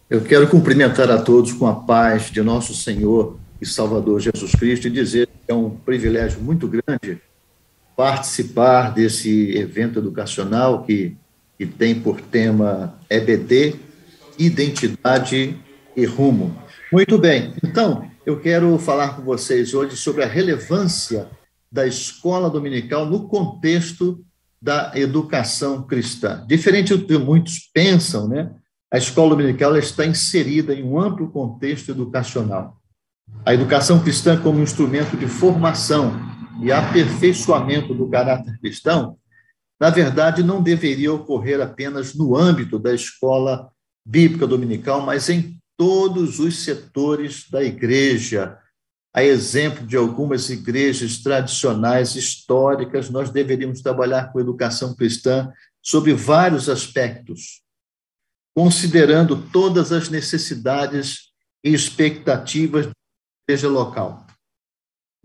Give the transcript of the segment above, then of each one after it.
Eu quero cumprimentar a todos com a paz de nosso Senhor e Salvador Jesus Cristo e dizer que é um privilégio muito grande participar desse evento educacional que tem por tema EBD, Identidade e Rumo. Muito bem, então eu quero falar com vocês hoje sobre a relevância da escola dominical no contexto da educação cristã. Diferente do que muitos pensam, né? A escola dominical está inserida em um amplo contexto educacional. A educação cristã como instrumento de formação e aperfeiçoamento do caráter cristão, na verdade, não deveria ocorrer apenas no âmbito da escola bíblica dominical, mas em todos os setores da igreja. A exemplo de algumas igrejas tradicionais, históricas, nós deveríamos trabalhar com educação cristã sobre vários aspectos, considerando todas as necessidades e expectativas da igreja local,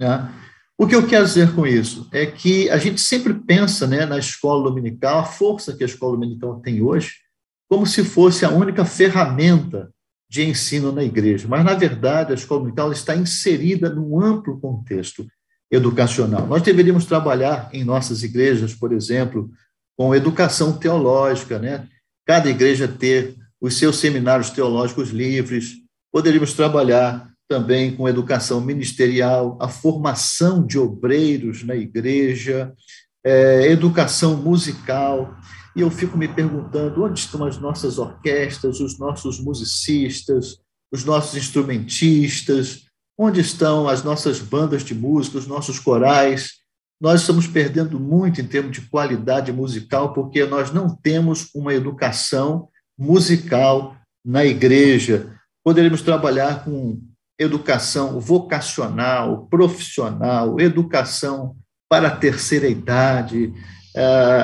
né? O que eu quero dizer com isso é que a gente sempre pensa, né, na escola dominical, a força que a escola dominical tem hoje, como se fosse a única ferramenta de ensino na igreja. Mas, na verdade, a escola dominical está inserida num amplo contexto educacional. Nós deveríamos trabalhar em nossas igrejas, por exemplo, com educação teológica, né? Cada igreja ter os seus seminários teológicos livres. Poderíamos trabalhar também com educação ministerial, a formação de obreiros na igreja, educação musical. E eu fico me perguntando onde estão as nossas orquestras, os nossos musicistas, os nossos instrumentistas, onde estão as nossas bandas de música, os nossos corais. Nós estamos perdendo muito em termos de qualidade musical, porque nós não temos uma educação musical na igreja. Poderíamos trabalhar com educação vocacional, profissional, educação para a terceira idade,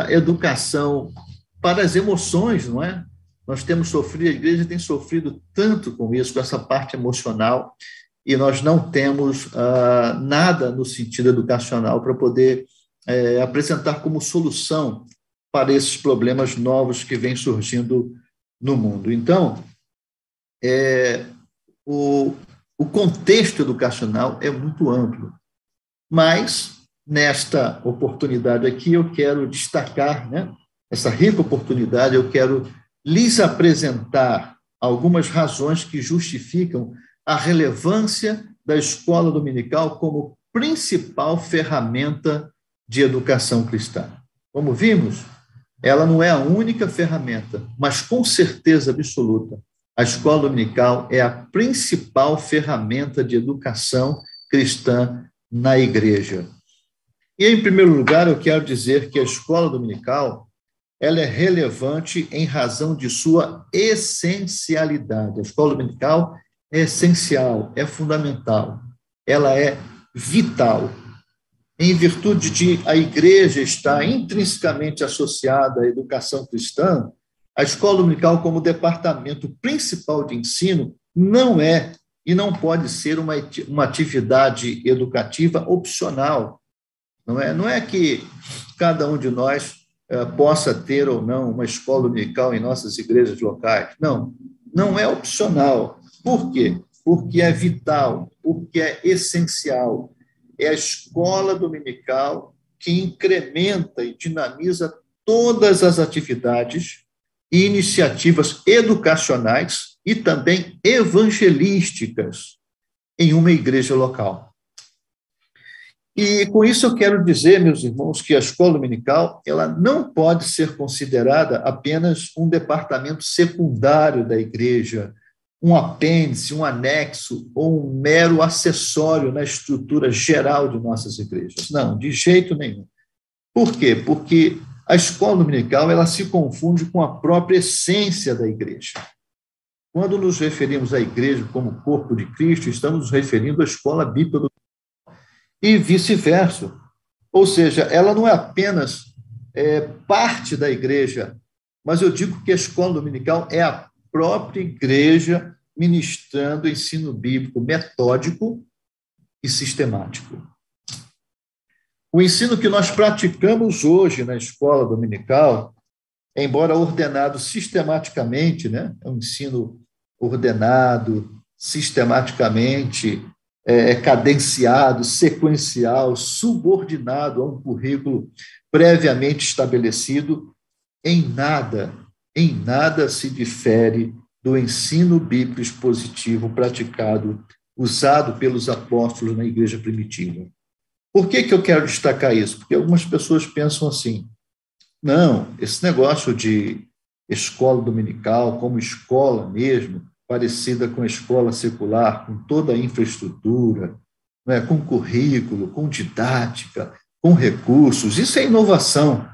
educação para as emoções, não é? Nós temos sofrido, a igreja tem sofrido tanto com isso, com essa parte emocional, e nós não temos nada no sentido educacional para poder apresentar como solução para esses problemas novos que vêm surgindo no mundo. Então, o contexto educacional é muito amplo, mas, nesta oportunidade aqui, eu quero destacar, né, essa rica oportunidade, eu quero lhes apresentar algumas razões que justificam a relevância da escola dominical como principal ferramenta de educação cristã. Como vimos, ela não é a única ferramenta, mas com certeza absoluta, a escola dominical é a principal ferramenta de educação cristã na igreja. E, em primeiro lugar, eu quero dizer que a escola dominical ela é relevante em razão de sua essencialidade. A escola dominical é essencial, é fundamental, ela é vital. Em virtude de a igreja estar intrinsecamente associada à educação cristã, a escola dominical, como departamento principal de ensino, não é e não pode ser uma atividade educativa opcional. Não é que cada um de nós possa ter ou não uma escola dominical em nossas igrejas locais. Não, não é opcional. Por quê? Porque é vital, porque é essencial. É a escola dominical que incrementa e dinamiza todas as atividades e iniciativas educacionais e também evangelísticas em uma igreja local. E com isso eu quero dizer, meus irmãos, que a escola dominical ela não pode ser considerada apenas um departamento secundário da igreja, um apêndice, um anexo ou um mero acessório na estrutura geral de nossas igrejas. Não, de jeito nenhum. Por quê? Porque a escola dominical ela se confunde com a própria essência da igreja. Quando nos referimos à igreja como corpo de Cristo, estamos nos referindo à escola bíblica dominical e vice-versa. Ou seja, ela não é apenas parte da igreja, mas eu digo que a escola dominical é a própria igreja ministrando ensino bíblico metódico e sistemático. O ensino que nós praticamos hoje na escola dominical, embora ordenado sistematicamente, né, é um ensino ordenado, sistematicamente, cadenciado, sequencial, subordinado a um currículo previamente estabelecido, em nada se difere do ensino bíblico expositivo praticado, usado pelos apóstolos na igreja primitiva. Por que eu quero destacar isso? Porque algumas pessoas pensam assim, não, esse negócio de escola dominical, como escola mesmo, parecida com a escola secular, com toda a infraestrutura, né, com currículo, com didática, com recursos, isso é inovação.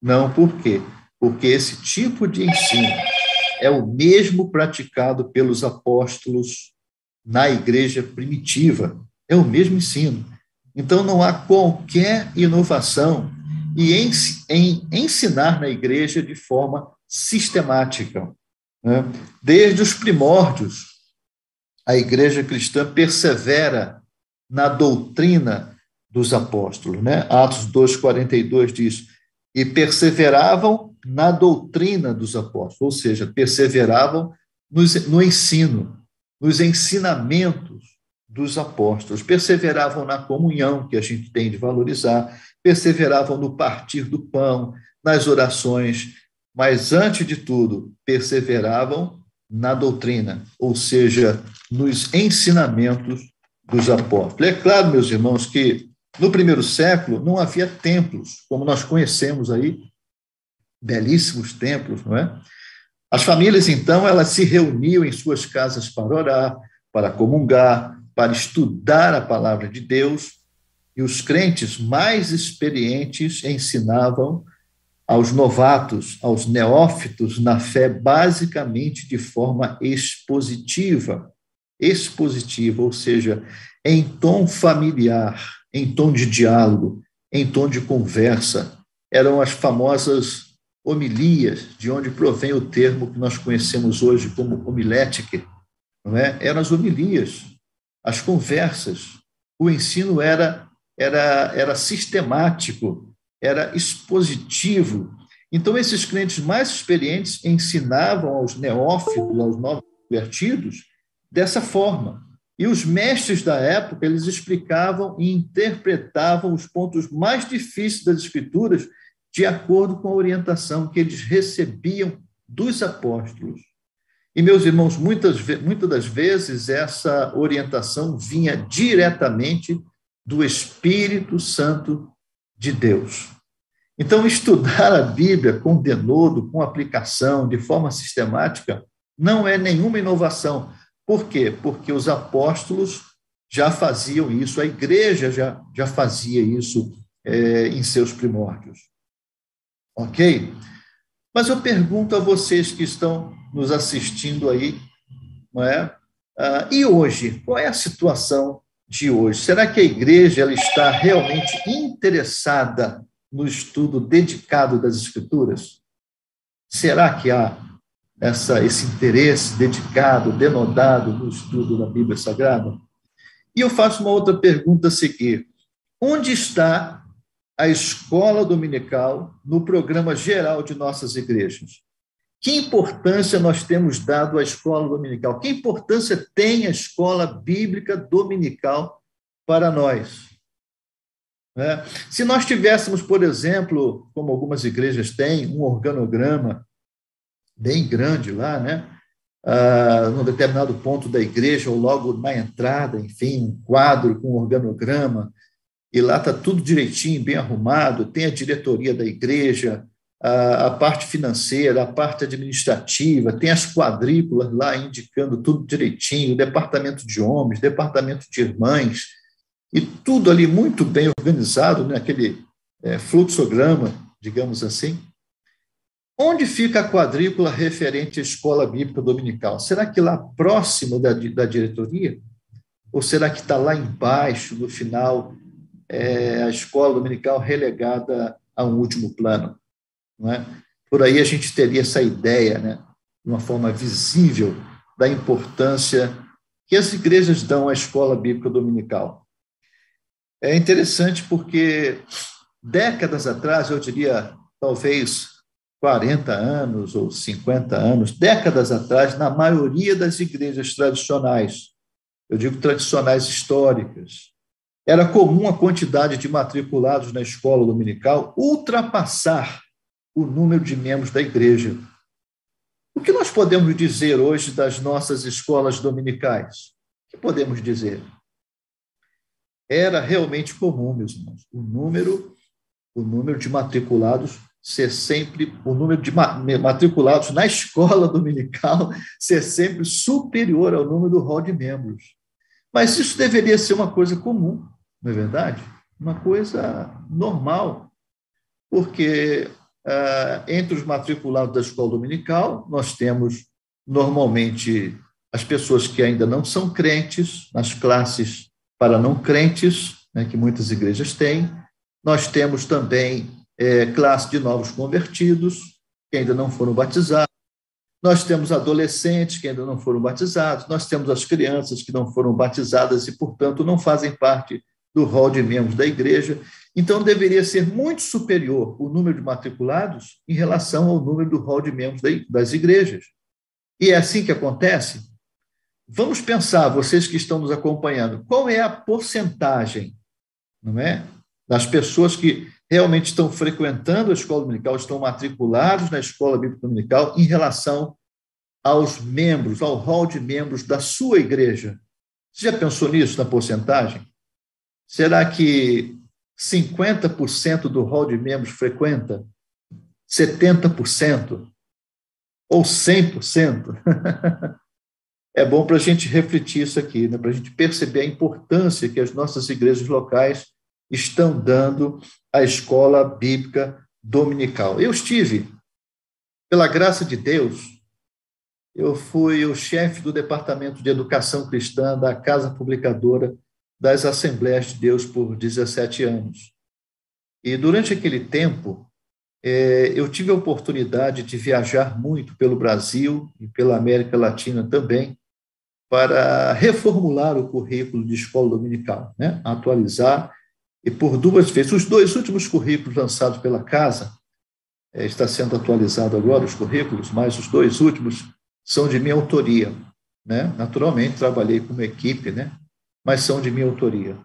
Não, por quê? Porque esse tipo de ensino é o mesmo praticado pelos apóstolos na igreja primitiva, é o mesmo ensino. Então, não há qualquer inovação em ensinar na igreja de forma sistemática. Né? Desde os primórdios, a igreja cristã persevera na doutrina dos apóstolos. Né? Atos 2,42 diz, e perseveravam na doutrina dos apóstolos, ou seja, perseveravam no ensino, nos ensinamentos dos apóstolos, perseveravam na comunhão, que a gente tem de valorizar, perseveravam no partir do pão, nas orações, mas, antes de tudo, perseveravam na doutrina, ou seja, nos ensinamentos dos apóstolos. É claro, meus irmãos, que no primeiro século não havia templos, como nós conhecemos aí, belíssimos templos, não é? As famílias, então, elas se reuniam em suas casas para orar, para comungar, para estudar a palavra de Deus, e os crentes mais experientes ensinavam aos novatos, aos neófitos na fé, basicamente de forma expositiva, ou seja, em tom familiar, em tom de diálogo, em tom de conversa. Eram as famosas homilias, de onde provém o termo que nós conhecemos hoje como homilética, não é? Eram as homilias, as conversas. O ensino era sistemático, era expositivo. Então, esses crentes mais experientes ensinavam aos neófitos, aos novos convertidos, dessa forma. E os mestres da época, eles explicavam e interpretavam os pontos mais difíceis das Escrituras de acordo com a orientação que eles recebiam dos apóstolos. E, meus irmãos, muitas das vezes essa orientação vinha diretamente do Espírito Santo de Deus. Então, estudar a Bíblia com denodo, com aplicação, de forma sistemática, não é nenhuma inovação. Por quê? Porque os apóstolos já faziam isso, a igreja já fazia isso em seus primórdios. Ok? Mas eu pergunto a vocês que estão nos assistindo aí, não é? E hoje? Qual é a situação de hoje? Será que a igreja ela está realmente interessada no estudo dedicado das Escrituras? Será que há esse interesse dedicado, denodado no estudo da Bíblia Sagrada? E eu faço uma outra pergunta a seguir. Onde está a escola dominical no programa geral de nossas igrejas? Que importância nós temos dado à escola dominical? Que importância tem a escola bíblica dominical para nós? Se nós tivéssemos, por exemplo, como algumas igrejas têm, um organograma bem grande lá, né? Num determinado ponto da igreja, ou logo na entrada, enfim, um quadro com um organograma, e lá está tudo direitinho, bem arrumado, tem a diretoria da igreja, a parte financeira, a parte administrativa, tem as quadrículas lá indicando tudo direitinho, o departamento de homens, departamento de irmãs, e tudo ali muito bem organizado, né? Aquele fluxograma, digamos assim. Onde fica a quadrícula referente à escola bíblica dominical? Será que lá próximo da diretoria? Ou será que está lá embaixo, no final, a escola dominical relegada a um último plano? Não é? Por aí a gente teria essa ideia, né, de uma forma visível, da importância que as igrejas dão à escola bíblica dominical. É interessante porque décadas atrás, eu diria, talvez 40 anos ou 50 anos, décadas atrás, na maioria das igrejas tradicionais, eu digo tradicionais históricas, era comum a quantidade de matriculados na escola dominical ultrapassar o número de membros da igreja. O que nós podemos dizer hoje das nossas escolas dominicais? O que podemos dizer? Era realmente comum, meus irmãos, o número de matriculados ser sempre, o número de matriculados na escola dominical ser sempre superior ao número do rol de membros. Mas isso deveria ser uma coisa comum, não é verdade? Uma coisa normal, porque entre os matriculados da escola dominical, nós temos, normalmente, as pessoas que ainda não são crentes, nas classes para não crentes, né, que muitas igrejas têm. Nós temos também classe de novos convertidos, que ainda não foram batizados. Nós temos adolescentes que ainda não foram batizados. Nós temos as crianças que não foram batizadas e, portanto, não fazem parte do rol de membros da igreja. Então, deveria ser muito superior o número de matriculados em relação ao número do rol de membros das igrejas. E é assim que acontece? Vamos pensar, vocês que estão nos acompanhando, qual é a porcentagem, não é, das pessoas que realmente estão frequentando a escola dominical, estão matriculados na escola bíblica dominical em relação aos membros, ao rol de membros da sua igreja? Você já pensou nisso, na porcentagem? Será que 50% do rol de membros frequenta? 70%? Ou 100%? É bom para a gente refletir isso aqui, né? Para a gente perceber a importância que as nossas igrejas locais estão dando à escola bíblica dominical. Eu estive, pela graça de Deus, eu fui o chefe do Departamento de Educação Cristã da Casa Publicadora das Assembleias de Deus por 17 anos. E durante aquele tempo, eu tive a oportunidade de viajar muito pelo Brasil e pela América Latina também, para reformular o currículo de escola dominical, né? Atualizar, e por 2 vezes, os 2 últimos currículos lançados pela casa, está sendo atualizado agora os currículos, mas os 2 últimos são de minha autoria, né? Naturalmente, trabalhei com uma equipe, né? Mas são de minha autoria.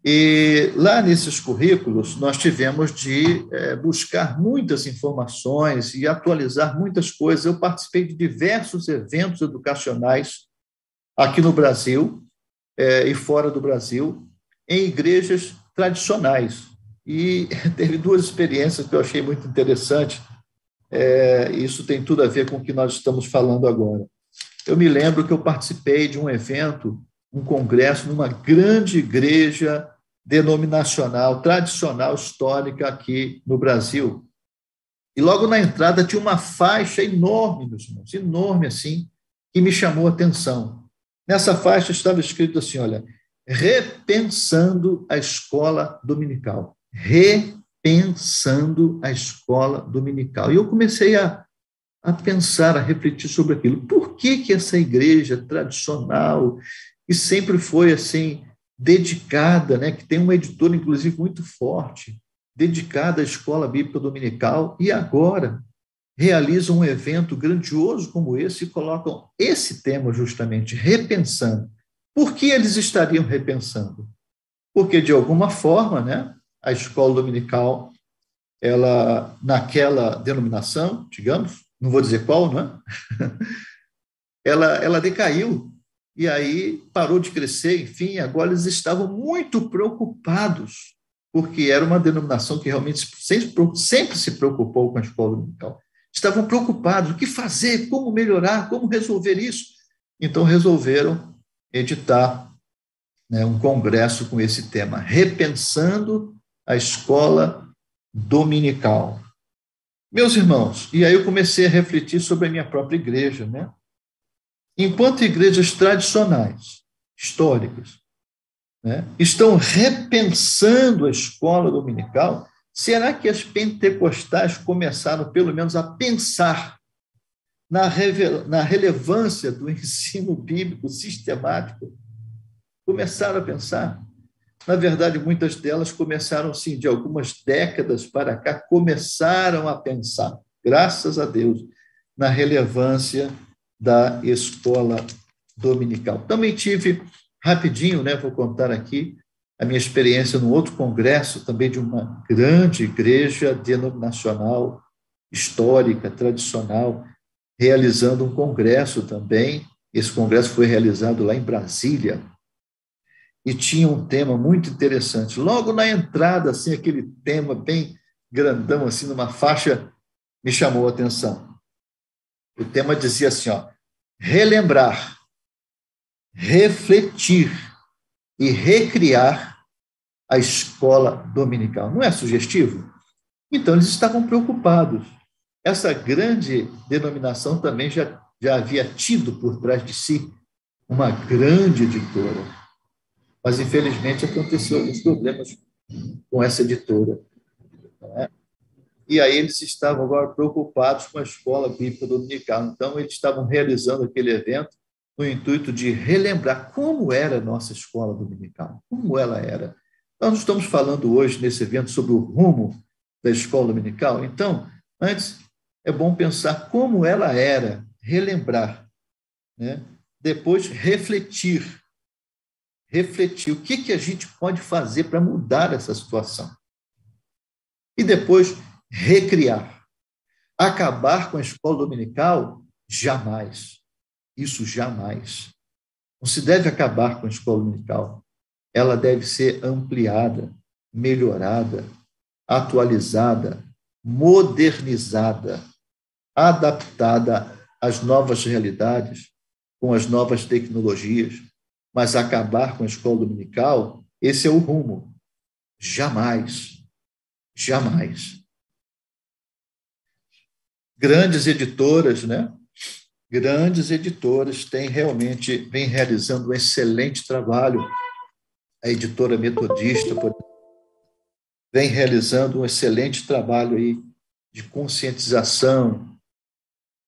E lá nesses currículos, nós tivemos de buscar muitas informações e atualizar muitas coisas. Eu participei de diversos eventos educacionais aqui no Brasil e fora do Brasil, em igrejas tradicionais. E teve 2 experiências que eu achei muito interessantes. Isso tem tudo a ver com o que nós estamos falando agora. Eu me lembro que eu participei de um evento, um congresso, numa grande igreja denominacional, tradicional, histórica aqui no Brasil. E logo na entrada tinha uma faixa enorme, meus irmãos, enorme assim, que me chamou a atenção. Nessa faixa estava escrito assim, olha, repensando a escola dominical. Repensando a escola dominical. E eu comecei a pensar, a refletir sobre aquilo. Por que essa igreja tradicional, que sempre foi assim, dedicada, né, que tem uma editora, inclusive, muito forte, dedicada à escola bíblica dominical, e agora realizam um evento grandioso como esse e colocam esse tema justamente, repensando. Por que eles estariam repensando? Porque, de alguma forma, né, a escola dominical, ela, naquela denominação, digamos, não vou dizer qual, não é? ela decaiu, e aí parou de crescer, enfim, agora eles estavam muito preocupados, porque era uma denominação que realmente sempre se preocupou com a escola dominical. Estavam preocupados, o que fazer, como melhorar, como resolver isso. Então, resolveram editar, né, um congresso com esse tema, Repensando a Escola Dominical. Meus irmãos, e aí eu comecei a refletir sobre a minha própria igreja, né? Enquanto igrejas tradicionais, históricas, né, estão repensando a escola dominical, será que as pentecostais começaram, pelo menos, a pensar na relevância do ensino bíblico sistemático? Começaram a pensar? Na verdade, muitas delas começaram, sim, de algumas décadas para cá, começaram a pensar. graças a Deus, na relevância da escola dominical. Também tive, rapidinho, né, vou contar aqui, a minha experiência num outro congresso, também de uma grande igreja denominacional, histórica, tradicional, realizando um congresso também. Esse congresso foi realizado lá em Brasília, e tinha um tema muito interessante. Logo na entrada, assim, aquele tema bem grandão, assim, numa faixa, me chamou a atenção. O tema dizia assim, ó, relembrar, refletir e recriar a escola dominical. Não é sugestivo? Então, eles estavam preocupados. Essa grande denominação também já havia tido por trás de si uma grande editora. Mas, infelizmente, aconteceu alguns problemas com essa editora. Né? E aí eles estavam agora preocupados com a escola bíblica dominical. Então, eles estavam realizando aquele evento no intuito de relembrar como era a nossa escola dominical, como ela era. Nós estamos falando hoje, nesse evento, sobre o rumo da escola dominical. Então, antes, é bom pensar como ela era, relembrar, né? Depois, refletir o que a gente pode fazer para mudar essa situação. E depois, recriar. Acabar com a escola dominical? Jamais. Isso jamais. Não se deve acabar com a escola dominical. Ela deve ser ampliada, melhorada, atualizada, modernizada, adaptada às novas realidades, com as novas tecnologias. Mas acabar com a escola dominical, esse é o rumo. Jamais. Jamais. Grandes editoras, né? Grandes editoras vem realizando um excelente trabalho. A editora Metodista, por exemplo, vem realizando um excelente trabalho aí de conscientização,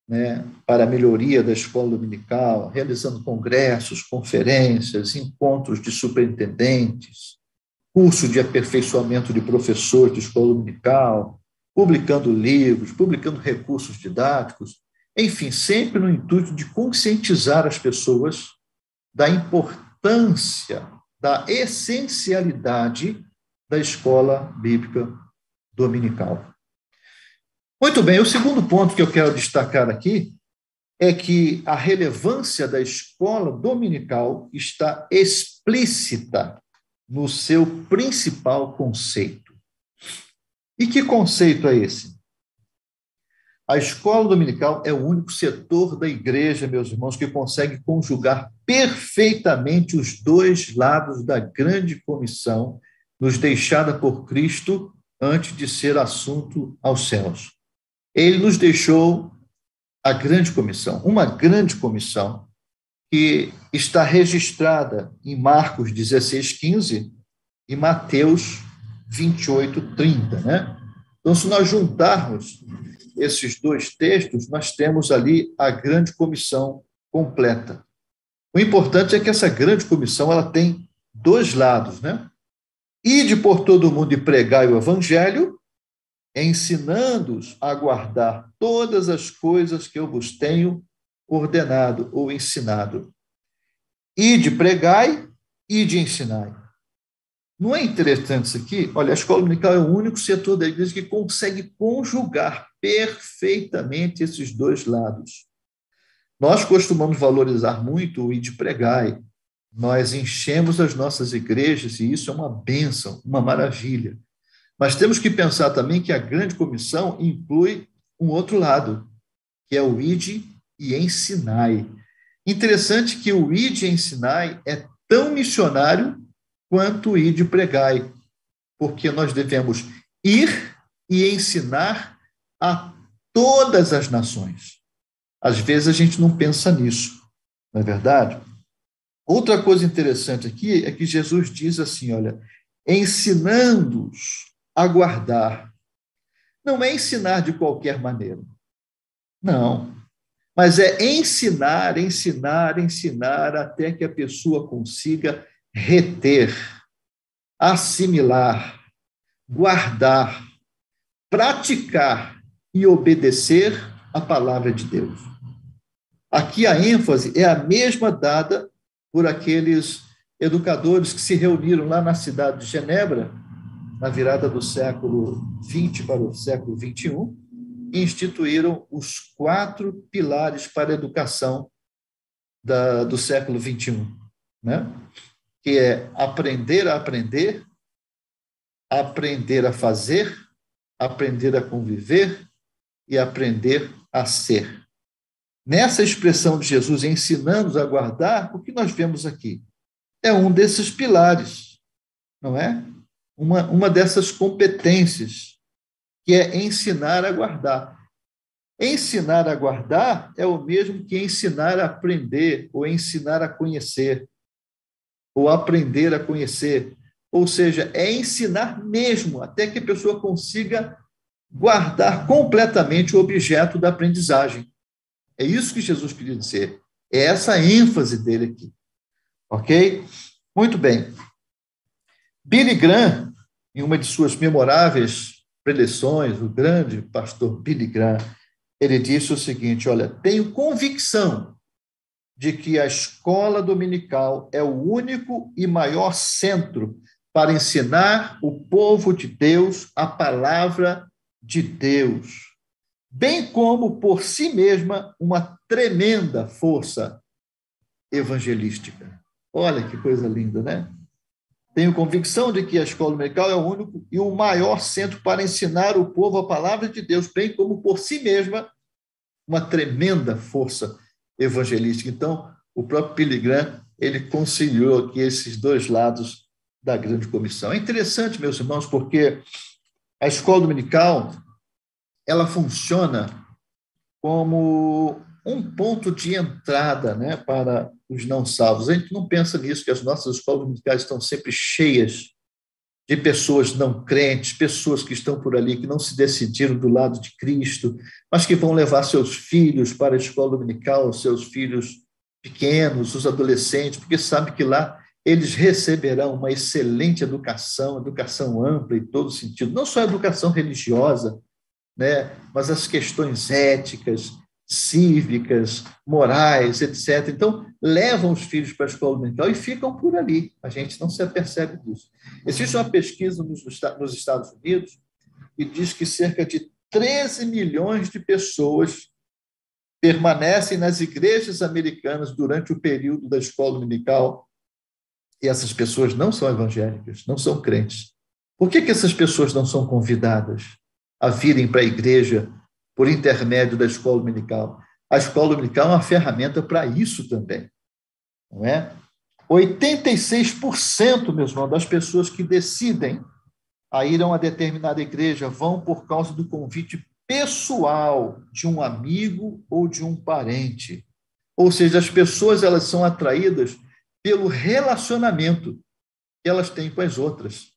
né, para a melhoria da escola dominical, realizando congressos, conferências, encontros de superintendentes, curso de aperfeiçoamento de professores de escola dominical, publicando livros, publicando recursos didáticos, enfim, sempre no intuito de conscientizar as pessoas da importância, da essencialidade da escola bíblica dominical. Muito bem, o segundo ponto que eu quero destacar aqui é que a relevância da escola dominical está explícita no seu principal conceito. E que conceito é esse? A escola dominical é o único setor da igreja, meus irmãos, que consegue conjugar perfeitamente os dois lados da grande comissão nos deixada por Cristo antes de ser assunto aos céus. Ele nos deixou a grande comissão, uma grande comissão que está registrada em Marcos 16:15 e Mateus 28:30, né? Então, se nós juntarmos esses dois textos, nós temos ali a grande comissão completa. O importante é que essa grande comissão ela tem dois lados, né? Ide por todo o mundo e pregai o evangelho, ensinando-os a guardar todas as coisas que eu vos tenho ordenado ou ensinado. Ide pregai, ide ensinai. Não é interessante isso aqui? Olha, a escola dominical é o único setor da igreja que consegue conjugar perfeitamente esses dois lados. Nós costumamos valorizar muito o ide pregai. Nós enchemos as nossas igrejas e isso é uma bênção, uma maravilha. Mas temos que pensar também que a grande comissão inclui um outro lado, que é o ide e ensinai. Interessante que o ide e ensinai é tão missionário quanto o ide e pregai, porque nós devemos ir e ensinar a todas as nações. Às vezes a gente não pensa nisso, não é verdade? Outra coisa interessante aqui é que Jesus diz assim, olha, ensinando-os a guardar. Não é ensinar de qualquer maneira. Não. Mas é ensinar até que a pessoa consiga reter, assimilar, guardar, praticar e obedecer a palavra de Deus. Aqui a ênfase é a mesma dada por aqueles educadores que se reuniram lá na cidade de Genebra, na virada do século XX para o século XXI, e instituíram os 4 pilares para a educação do século XXI, né? Que é aprender a aprender, aprender a fazer, aprender a conviver e aprender a ser. Nessa expressão de Jesus ensinando-nos a guardar, o que nós vemos aqui é um desses pilares, não é? Uma dessas competências, que é ensinar a guardar. Ensinar a guardar é o mesmo que ensinar a aprender, ou ensinar a conhecer, ou aprender a conhecer. Ou seja, é ensinar mesmo, até que a pessoa consiga guardar completamente o objeto da aprendizagem. É isso que Jesus queria dizer. É essa a ênfase dele aqui. Ok? Muito bem. Billy Graham, em uma de suas memoráveis preleções, o grande pastor Billy Graham, ele disse o seguinte: olha, tenho convicção de que a escola dominical é o único e maior centro para ensinar o povo de Deus a palavra de Deus, bem como por si mesma uma tremenda força evangelística. Olha que coisa linda, né? Tenho convicção de que a escola dominical é o único e o maior centro para ensinar o povo a palavra de Deus, bem como por si mesma uma tremenda força evangelística. Então, o próprio Billy Graham, ele conciliou aqui esses dois lados da grande comissão. É interessante, meus irmãos, porque a escola dominical, ela funciona como um ponto de entrada, né, para os não salvos. A gente não pensa nisso, que as nossas escolas dominicais estão sempre cheias de pessoas não crentes, pessoas que estão por ali, que não se decidiram do lado de Cristo, mas que vão levar seus filhos para a escola dominical, seus filhos pequenos, os adolescentes, porque sabem que lá eles receberão uma excelente educação, educação ampla em todo sentido, não só a educação religiosa, né, mas as questões éticas, cívicas, morais, etc. Então, levam os filhos para a escola dominical e ficam por ali. A gente não se apercebe disso. Existe uma pesquisa nos Estados Unidos que diz que cerca de 13 milhões de pessoas permanecem nas igrejas americanas durante o período da escola dominical, e essas pessoas não são evangélicas, não são crentes. Por que essas pessoas não são convidadas a virem para a igreja por intermédio da escola dominical? A escola dominical é uma ferramenta para isso também, não é? 86%, meus irmãos, das pessoas que decidem a ir a uma determinada igreja vão por causa do convite pessoal de um amigo ou de um parente. Ou seja, as pessoas, elas são atraídas pelo relacionamento que elas têm com as outras,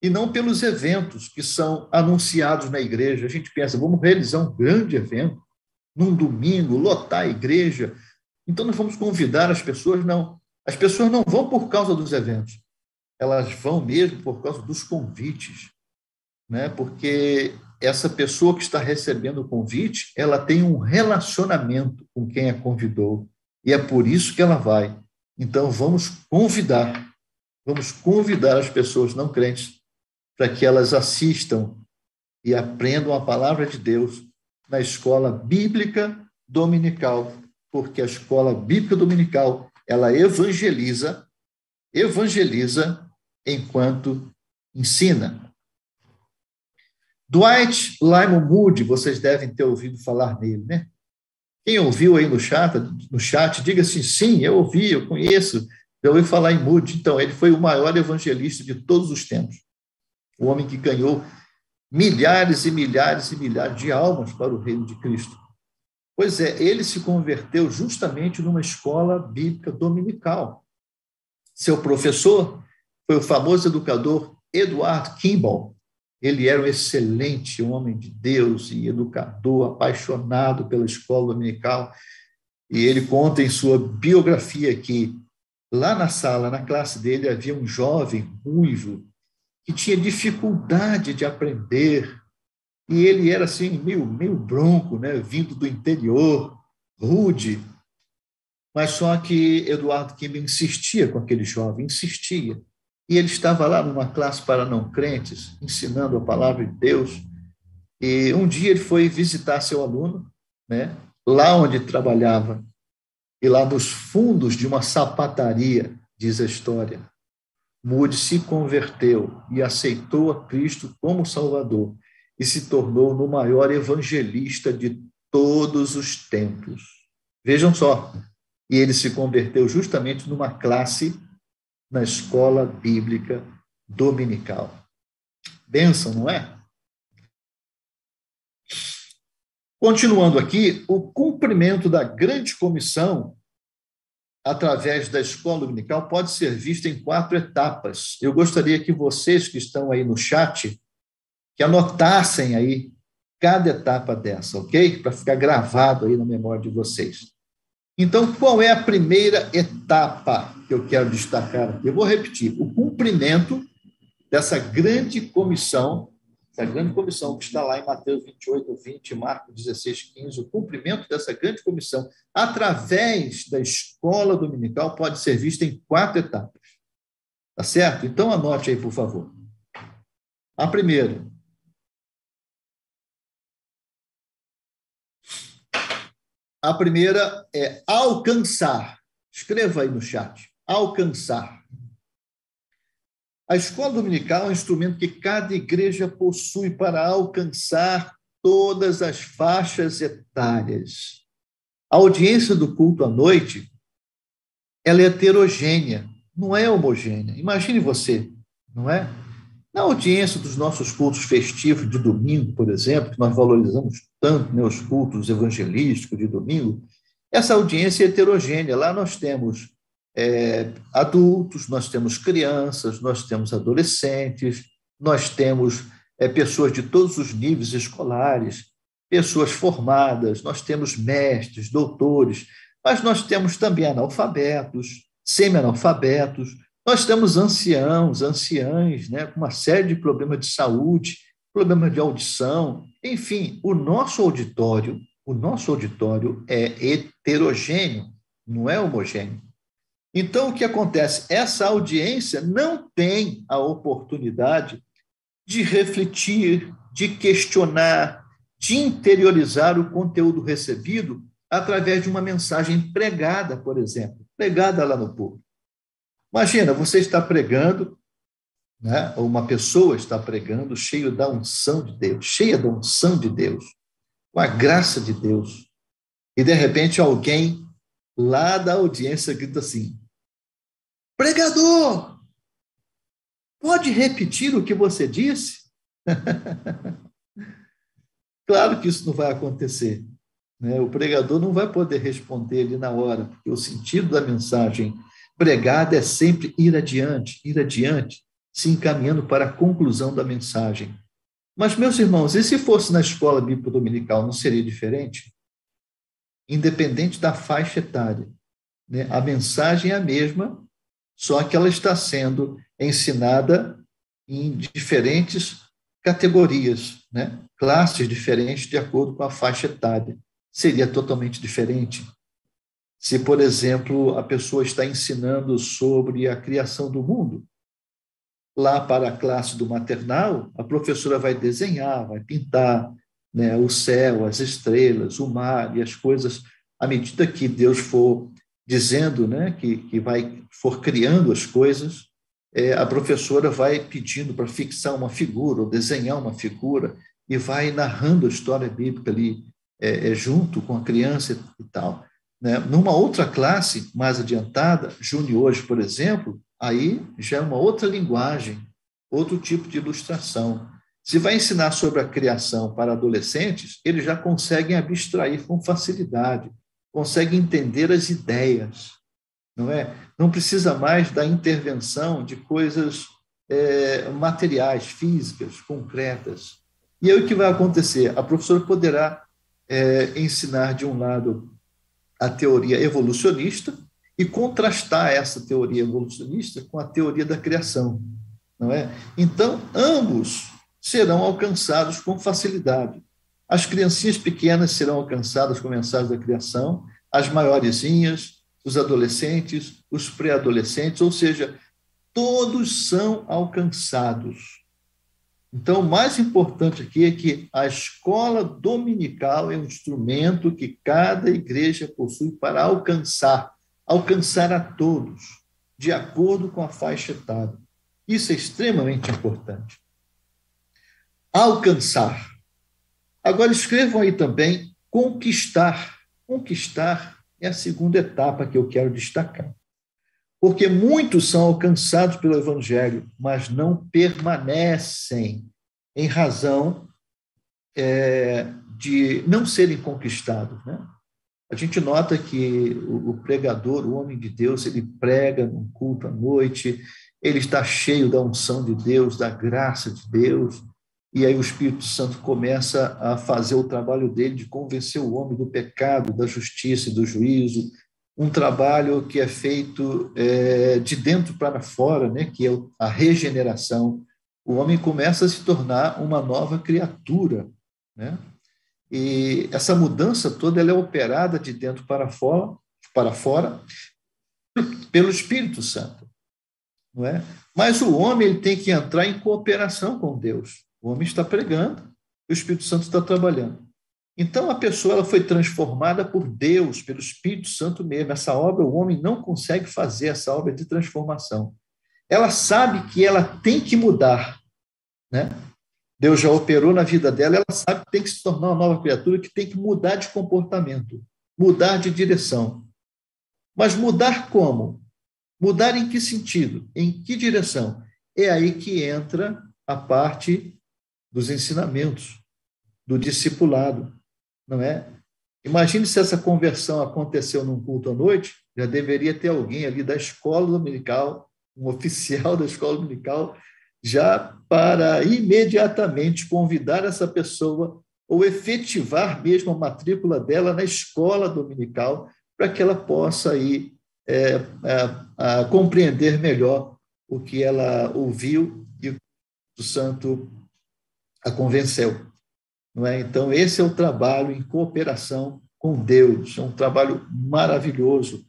e não pelos eventos que são anunciados na igreja. A gente pensa, vamos realizar um grande evento num domingo, lotar a igreja, então nós vamos convidar as pessoas. Não, as pessoas não vão por causa dos eventos, elas vão mesmo por causa dos convites, né? Porque essa pessoa que está recebendo o convite, ela tem um relacionamento com quem a convidou, e é por isso que ela vai. Então, vamos convidar as pessoas não crentes para que elas assistam e aprendam a palavra de Deus na escola bíblica dominical, porque a escola bíblica dominical, ela evangeliza enquanto ensina. Dwight Lyman Moody, vocês devem ter ouvido falar nele, né? Quem ouviu aí no chat, diga assim, sim, eu ouvi, eu conheço, eu ouvi falar em Moody. Então, ele foi o maior evangelista de todos os tempos, o homem que ganhou milhares e milhares e milhares de almas para o reino de Cristo. Pois é, ele se converteu justamente numa escola bíblica dominical. Seu professor foi o famoso educador Edward Kimball. Ele era um excelente homem de Deus e educador, apaixonado pela escola dominical. E ele conta em sua biografia que lá na sala, na classe dele, havia um jovem ruivo que tinha dificuldade de aprender, e ele era assim, meio bronco, né? Vindo do interior, rude. Mas só que Eduardo Kimber insistia com aquele jovem, insistia. E ele estava lá numa classe para não crentes, ensinando a palavra de Deus. E um dia ele foi visitar seu aluno, né? Lá onde trabalhava, e lá nos fundos de uma sapataria, diz a história, Moody se converteu e aceitou a Cristo como Salvador e se tornou no maior evangelista de todos os tempos. Vejam só, e ele se converteu justamente numa classe na escola bíblica dominical. Bênção, não é? Continuando aqui, o cumprimento da grande comissão através da escola dominical pode ser visto em 4 etapas. Eu gostaria que vocês que estão aí no chat, que anotassem aí cada etapa dessa, ok? Para ficar gravado aí na memória de vocês. Então, qual é a primeira etapa que eu quero destacar aqui? Eu vou repetir, o cumprimento dessa grande comissão, essa grande comissão que está lá em Mateus 28, 20, Marcos 16, 15, o cumprimento dessa grande comissão através da escola dominical pode ser visto em 4 etapas. Tá certo? Então, anote aí, por favor. A primeira. A primeira é alcançar. Escreva aí no chat. Alcançar. A escola dominical é um instrumento que cada igreja possui para alcançar todas as faixas etárias. A audiência do culto à noite, ela é heterogênea, não é homogênea. Imagine você, não é? Na audiência dos nossos cultos festivos de domingo, por exemplo, que nós valorizamos tanto, né, os cultos evangelísticos de domingo, essa audiência é heterogênea. Lá nós temos adultos, nós temos crianças, nós temos adolescentes, nós temos pessoas de todos os níveis escolares, pessoas formadas, nós temos mestres, doutores, mas nós temos também analfabetos, semi-analfabetos, nós temos anciãos, anciãs, né, com uma série de problemas de saúde, problemas de audição, enfim, o nosso auditório é heterogêneo, não é homogêneo. Então, o que acontece? Essa audiência não tem a oportunidade de refletir, de questionar, de interiorizar o conteúdo recebido através de uma mensagem pregada, por exemplo, pregada lá no púlpito. Imagina, você está pregando, né, ou uma pessoa está pregando cheia da unção de Deus, com a graça de Deus, e de repente alguém lá da audiência grita assim: pregador, pode repetir o que você disse? Claro que isso não vai acontecer, né? O pregador não vai poder responder ali na hora, porque o sentido da mensagem pregada é sempre ir adiante, se encaminhando para a conclusão da mensagem. Mas, meus irmãos, e se fosse na escola bíblica dominical, não seria diferente? Independente da faixa etária, né? A mensagem é a mesma, só que ela está sendo ensinada em diferentes categorias, né? Classes diferentes de acordo com a faixa etária. Seria totalmente diferente se, por exemplo, a pessoa está ensinando sobre a criação do mundo. Lá para a classe do maternal, a professora vai desenhar, vai pintar, né, o céu, as estrelas, o mar e as coisas, à medida que Deus for dizendo, né, que for criando as coisas, a professora vai pedindo para fixar uma figura ou desenhar uma figura e vai narrando a história bíblica ali junto com a criança e tal. Né? Numa outra classe mais adiantada, juniores, por exemplo, aí já é uma outra linguagem, outro tipo de ilustração. Se vai ensinar sobre a criação para adolescentes, eles já conseguem abstrair com facilidade, conseguem entender as ideias, não é? Não precisa mais da intervenção de coisas materiais, físicas, concretas. E aí o que vai acontecer? A professora poderá ensinar, de um lado, a teoria evolucionista e contrastar essa teoria evolucionista com a teoria da criação, não é? Então, ambos serão alcançados com facilidade. As criancinhas pequenas serão alcançadas com mensagens da criação, as maiorzinhas, os adolescentes, os pré-adolescentes, ou seja, todos são alcançados. Então, o mais importante aqui é que a escola dominical é um instrumento que cada igreja possui para alcançar a todos, de acordo com a faixa etária. Isso é extremamente importante. Alcançar. Agora, escrevam aí também conquistar. Conquistar é a segunda etapa que eu quero destacar. Porque muitos são alcançados pelo Evangelho, mas não permanecem em razão de não serem conquistados, né? A gente nota que o pregador, o homem de Deus, ele prega num culto à noite, ele está cheio da unção de Deus, da graça de Deus, e aí o Espírito Santo começa a fazer o trabalho dele de convencer o homem do pecado, da justiça e do juízo, um trabalho que é feito de dentro para fora, né, que é a regeneração. O homem começa a se tornar uma nova criatura, né? E essa mudança toda ela é operada de dentro para fora pelo Espírito Santo, não é? Mas o homem ele tem que entrar em cooperação com Deus. O homem está pregando, o Espírito Santo está trabalhando. Então, a pessoa ela foi transformada por Deus, pelo Espírito Santo mesmo. Essa obra, o homem não consegue fazer essa obra de transformação. Ela sabe que ela tem que mudar, né? Deus já operou na vida dela, ela sabe que tem que se tornar uma nova criatura, que tem que mudar de comportamento, mudar de direção. Mas mudar como? Mudar em que sentido? Em que direção? É aí que entra a parte dos ensinamentos, do discipulado, não é? Imagine se essa conversão aconteceu num culto à noite, já deveria ter alguém ali da escola dominical, um oficial da escola dominical, já para imediatamente convidar essa pessoa ou efetivar mesmo a matrícula dela na escola dominical para que ela possa aí compreender melhor o que ela ouviu e o que o Santo a convenceu. Não é? Então, esse é o trabalho em cooperação com Deus, é um trabalho maravilhoso.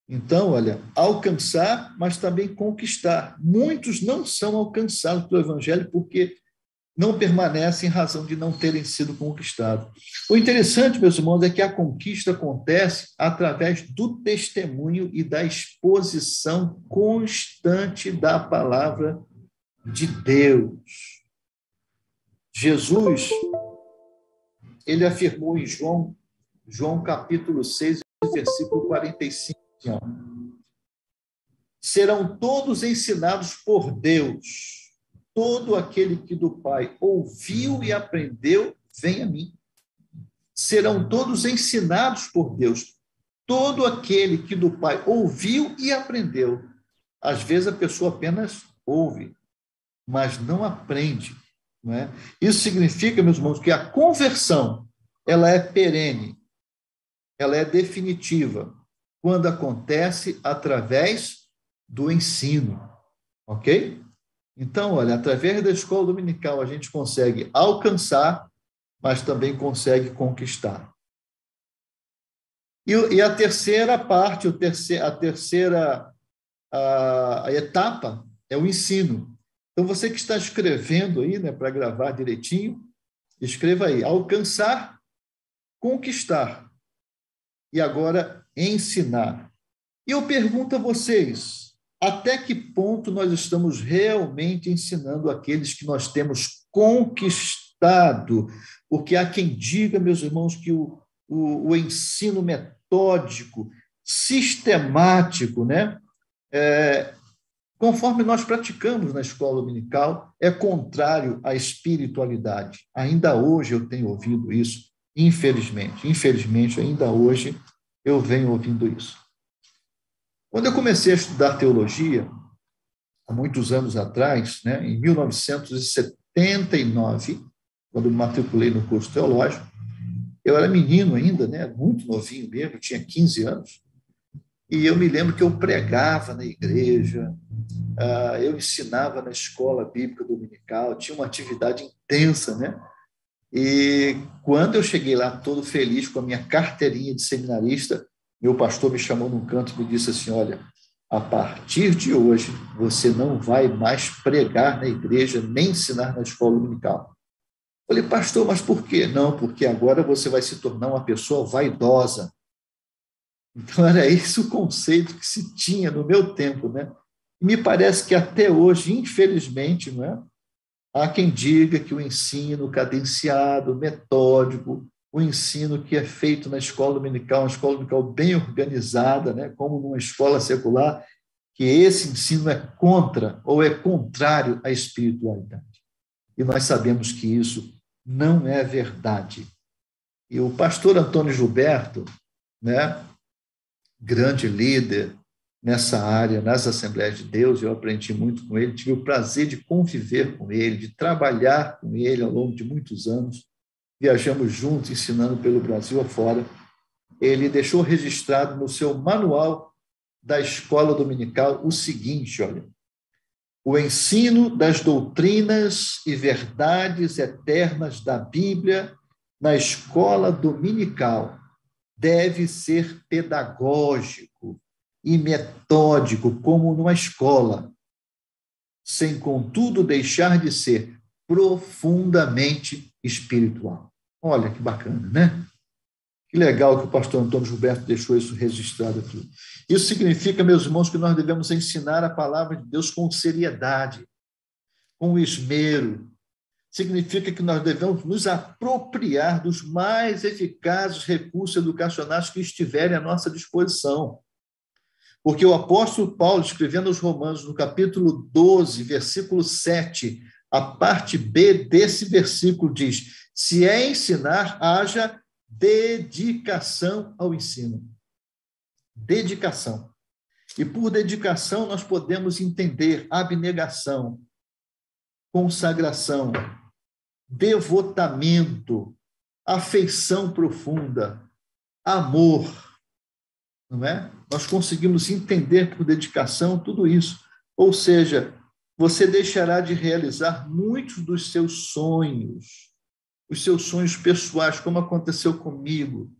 Então, olha, alcançar, mas também conquistar. Muitos não são alcançados pelo Evangelho porque não permanecem em razão de não terem sido conquistados. O interessante, meus irmãos, é que a conquista acontece através do testemunho e da exposição constante da palavra de Deus. Jesus, ele afirmou em João capítulo 6, versículo 45, serão todos ensinados por Deus. Todo aquele que do Pai ouviu e aprendeu, vem a mim. Serão todos ensinados por Deus. Todo aquele que do Pai ouviu e aprendeu. Às vezes a pessoa apenas ouve, mas não aprende. Não é? Isso significa, meus irmãos, que a conversão ela é perene, ela é definitiva, quando acontece através do ensino, ok? Então, olha, através da escola dominical a gente consegue alcançar, mas também consegue conquistar. E a terceira parte, a terceira etapa é o ensino. Então, você que está escrevendo aí, né, para gravar direitinho, escreva aí, alcançar, conquistar. E agora, ensinar. E eu pergunto a vocês, até que ponto nós estamos realmente ensinando aqueles que nós temos conquistado? Porque há quem diga, meus irmãos, que o ensino metódico, sistemático, né, conforme nós praticamos na escola dominical, é contrário à espiritualidade. Ainda hoje eu tenho ouvido isso, infelizmente, ainda hoje eu venho ouvindo isso. Quando eu comecei a estudar teologia, há muitos anos atrás, né, em 1979, quando me matriculei no curso teológico, eu era menino ainda, né, muito novinho mesmo, tinha 15 anos, e eu me lembro que eu pregava na igreja, eu ensinava na escola bíblica dominical, tinha uma atividade intensa, né? E quando eu cheguei lá todo feliz com a minha carteirinha de seminarista, meu pastor me chamou num canto e me disse assim, olha, a partir de hoje, você não vai mais pregar na igreja, nem ensinar na escola dominical. Eu falei, pastor, mas por quê? Não, porque agora você vai se tornar uma pessoa vaidosa. Então, era esse o conceito que se tinha no meu tempo, né? Me parece que até hoje, infelizmente, não é? Há quem diga que o ensino cadenciado, metódico, o ensino que é feito na escola dominical, uma escola dominical bem organizada, né, como numa escola secular, que esse ensino é contra ou é contrário à espiritualidade. E nós sabemos que isso não é verdade. E o pastor Antônio Gilberto, né, grande líder nessa área, nas Assembleias de Deus, eu aprendi muito com ele, tive o prazer de conviver com ele, de trabalhar com ele ao longo de muitos anos, viajamos juntos, ensinando pelo Brasil afora. Ele deixou registrado no seu manual da escola dominical o seguinte, olha, o ensino das doutrinas e verdades eternas da Bíblia na escola dominical deve ser pedagógico e metódico, como numa escola, sem, contudo, deixar de ser profundamente espiritual. Olha que bacana, né? Que legal que o pastor Antônio Gilberto deixou isso registrado aqui. Isso significa, meus irmãos, que nós devemos ensinar a palavra de Deus com seriedade, com esmero. Significa que nós devemos nos apropriar dos mais eficazes recursos educacionais que estiverem à nossa disposição. Porque o apóstolo Paulo, escrevendo aos Romanos, no capítulo 12, versículo 7, a parte B desse versículo diz, se é ensinar, haja dedicação ao ensino. Dedicação. E por dedicação nós podemos entender abnegação, consagração, devotamento, afeição profunda, amor, não é? Nós conseguimos entender por dedicação tudo isso. Ou seja, você deixará de realizar muitos dos seus sonhos, os seus sonhos pessoais, como aconteceu comigo.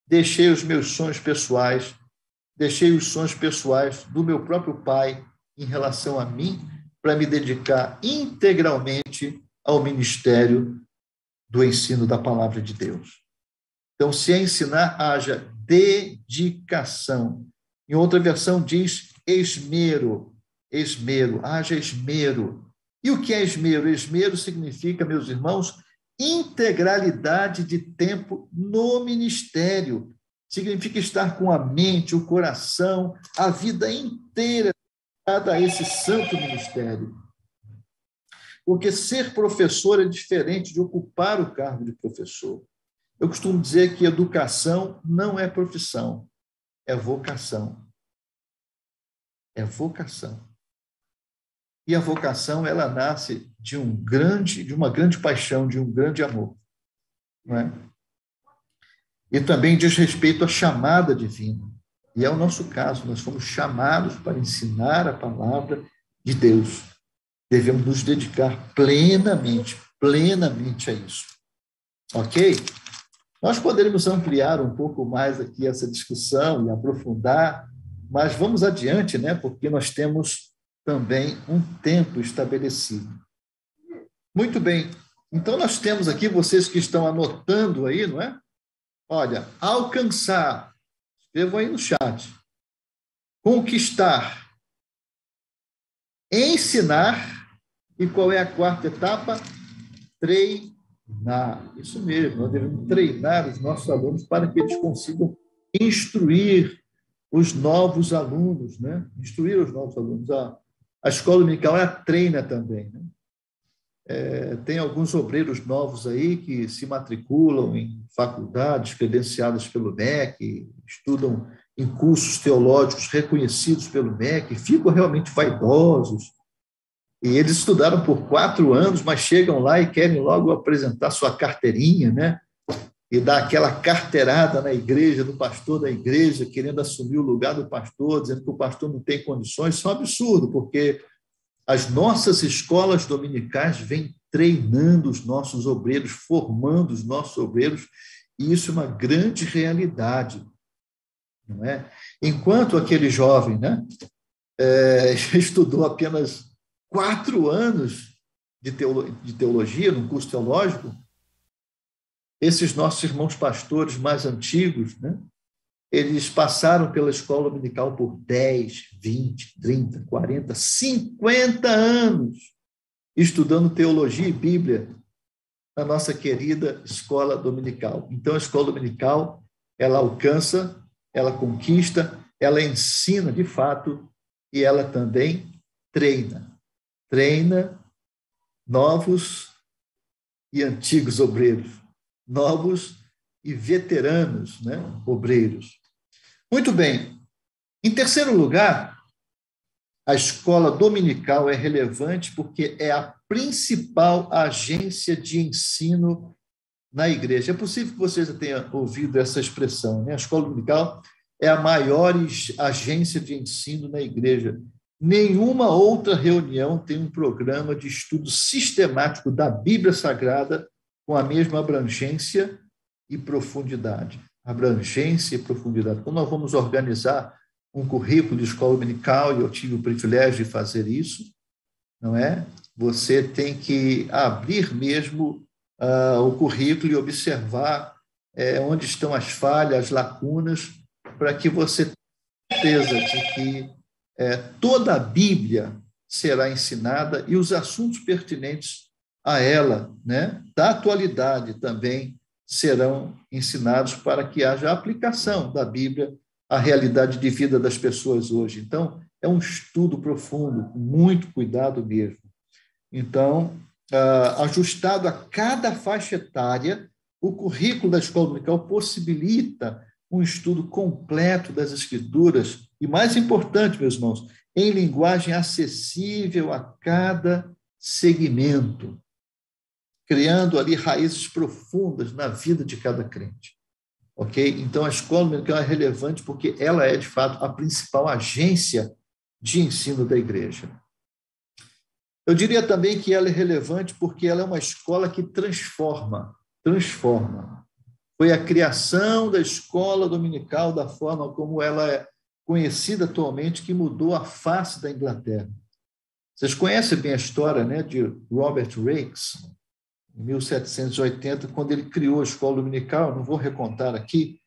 Deixei os meus sonhos pessoais, deixei os sonhos pessoais do meu próprio pai em relação a mim, para me dedicar integralmente ao ministério do ensino da palavra de Deus. Então, se é ensinar, haja dedicação. Em outra versão diz esmero, haja esmero. E o que é esmero? Esmero significa, meus irmãos, integralidade de tempo no ministério. Significa estar com a mente, o coração, a vida inteira dedicada a esse santo ministério. Porque ser professor é diferente de ocupar o cargo de professor. Eu costumo dizer que educação não é profissão, é vocação. É vocação. E a vocação, ela nasce de uma grande paixão, de um grande amor. Não é? E também diz respeito à chamada divina. E é o nosso caso, nós fomos chamados para ensinar a palavra de Deus. Devemos nos dedicar plenamente a isso. Ok? Nós poderíamos ampliar um pouco mais aqui essa discussão e aprofundar, mas vamos adiante, né? Porque nós temos também um tempo estabelecido. Muito bem. Então, nós temos aqui, vocês que estão anotando aí, não é? Olha, alcançar, escrevam aí no chat, conquistar, ensinar, e qual é a quarta etapa? Treinar. Isso mesmo, nós devemos treinar os nossos alunos para que eles consigam instruir os novos alunos, né? Instruir os novos alunos. A escola dominical, ela treina também, né? Tem alguns obreiros novos aí que se matriculam em faculdades credenciadas pelo MEC, estudam em cursos teológicos reconhecidos pelo MEC, ficam realmente vaidosos. E eles estudaram por 4 anos, mas chegam lá e querem logo apresentar sua carteirinha, né? e dá aquela carteirada na igreja, do pastor da igreja, querendo assumir o lugar do pastor, dizendo que o pastor não tem condições. Isso é um absurdo, porque as nossas escolas dominicais vêm treinando os nossos obreiros, formando os nossos obreiros, e isso é uma grande realidade, não é? Enquanto aquele jovem, né, estudou apenas 4 anos de teologia, num curso teológico, esses nossos irmãos pastores mais antigos, né, eles passaram pela escola dominical por 10, 20, 30, 40, 50 anos, estudando teologia e Bíblia na nossa querida escola dominical. Então, a escola dominical, ela alcança, ela conquista, ela ensina de fato e ela também treina. Treina novos e antigos obreiros, novos e veteranos, né, obreiros. Muito bem. Em terceiro lugar, a escola dominical é relevante porque é a principal agência de ensino na igreja. É possível que você já tenha ouvido essa expressão, né? A escola dominical é a maior agência de ensino na igreja. Nenhuma outra reunião tem um programa de estudo sistemático da Bíblia Sagrada com a mesma abrangência e profundidade. Abrangência e profundidade. Quando nós vamos organizar um currículo de escola dominical, e eu tive o privilégio de fazer isso, não é? Você tem que abrir mesmo o currículo e observar onde estão as falhas, as lacunas, para que você tenha certeza de que toda a Bíblia será ensinada e os assuntos pertinentes a ela, né, da atualidade também serão ensinados para que haja aplicação da Bíblia à realidade de vida das pessoas hoje. Então, é um estudo profundo, com muito cuidado mesmo. Então, ajustado a cada faixa etária, o currículo da escola dominical possibilita um estudo completo das Escrituras e, mais importante, meus irmãos, em linguagem acessível a cada segmento, criando ali raízes profundas na vida de cada crente. Ok? Então, a escola dominical é relevante porque ela é, de fato, a principal agência de ensino da igreja. Eu diria também que ela é relevante porque ela é uma escola que transforma. Foi a criação da escola dominical da forma como ela é conhecida atualmente que mudou a face da Inglaterra. Vocês conhecem bem a história, né, de Robert Raikes, em 1780, quando ele criou a escola dominical. Não vou recontar aqui,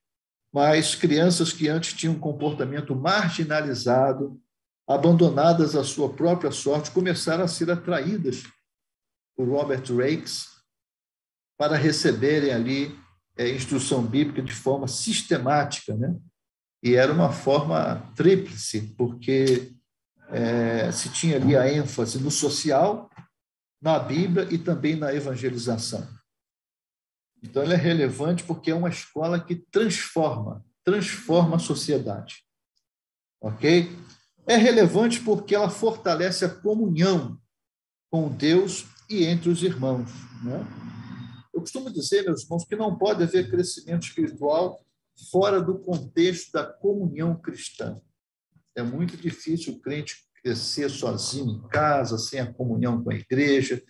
mas crianças que antes tinham um comportamento marginalizado, abandonadas à sua própria sorte, começaram a ser atraídas por Robert Raikes para receberem ali instrução bíblica de forma sistemática, né? E era uma forma tríplice, porque se tinha ali a ênfase no social, na Bíblia e também na evangelização. Então, ela é relevante porque é uma escola que transforma a sociedade. Ok? É relevante porque ela fortalece a comunhão com Deus e entre os irmãos, né? Eu costumo dizer, meus irmãos, que não pode haver crescimento espiritual fora do contexto da comunhão cristã. É muito difícil o crente crescer sozinho em casa, sem a comunhão com a igreja,